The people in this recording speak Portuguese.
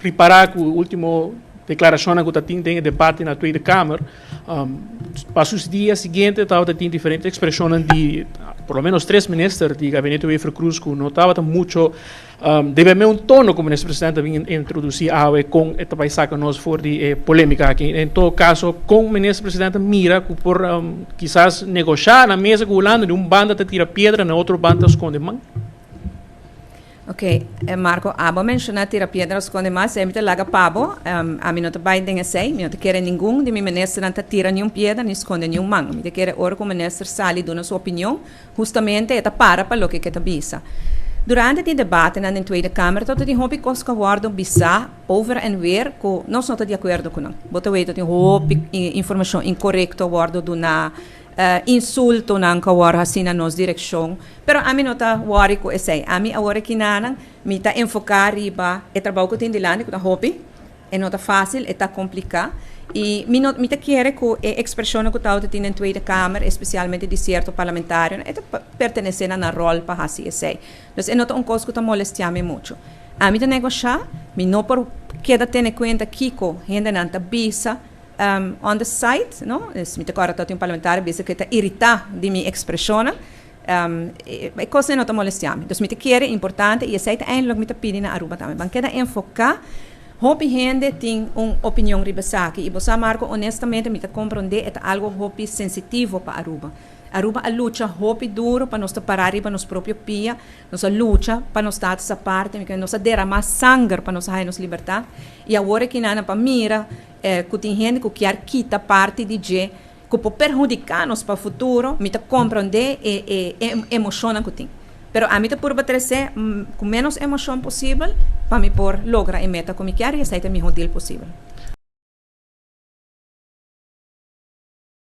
reparar que a última declaração que tem debate na Tweede Kamer, para os dias seguintes estava tem diferentes expressões de, por lo menos 3 ministros do gabinete Wever Cruz que não estava muito, deve haver tono como o presidente vinha introduzir com esta paisa que nós for de polêmica aqui. Em todo caso, com o ministro-presidente mira que por quizás negociar na mesa com o Holanda de banda te tira pedra, na outra banda esconde mão. Ok, Marco, abo mencionar tira pedra esconde mais, sempre laga pabo, a mim não te vai nem sei, não te quer nenhum de mi ministro não te tira nenhum pedra, nem esconde nenhum mão, me te quer ora como ministro sali dona sua opinião, justamente eta para lo que te bisa. Durante o debate na Tweede Kamer, tot die hobby koska worden bisa over en weer, ko nós não te de acordo com não. Bota weet dat die hobby informação incorrecta worden do na insulto nang kawar hasina nos direção, pero a mim não tá worry ko essay, a mim a worry kinanang mi tá enfocar riba e trabalho que tem de lá, que tá hobby, e não tá fácil, e tá complicado. E mi te quer que a expressão que está na Tweede Kamer, especialmente de certo parlamentário, é pertencer na rol para assim esse. Então, é não coisa que está molestando muito. A mim te negociar, mi não por queda ter conta Kiko, gente não tá bisa on the site, não? Mi te corre todo um parlamentário bisa que está irritado de minha expressão. É coisa não está molestando. Então, mi te quer importante e esse é ainda mi te pedir na Aruba também. Ban queda enfocar. Hopi gente tem uma opinião ribasaki e você Marco honestamente me compreender é algo hopi sensitivo para Aruba. Aruba a luta hopi duro para nós parar para nos próprio pia, nossa luta para nós estar essa parte, porque nós derramar sangue para nós ganhar nossa liberdade. E agora que nada para mira, que tem gente que quer quitar parte de je, que pode prejudicar nós para o futuro, me compreender e emociona que tem. Pero a mim te por bater com menos emoção possível para me por lograr a meta como quero e essa é a melhor deal possível.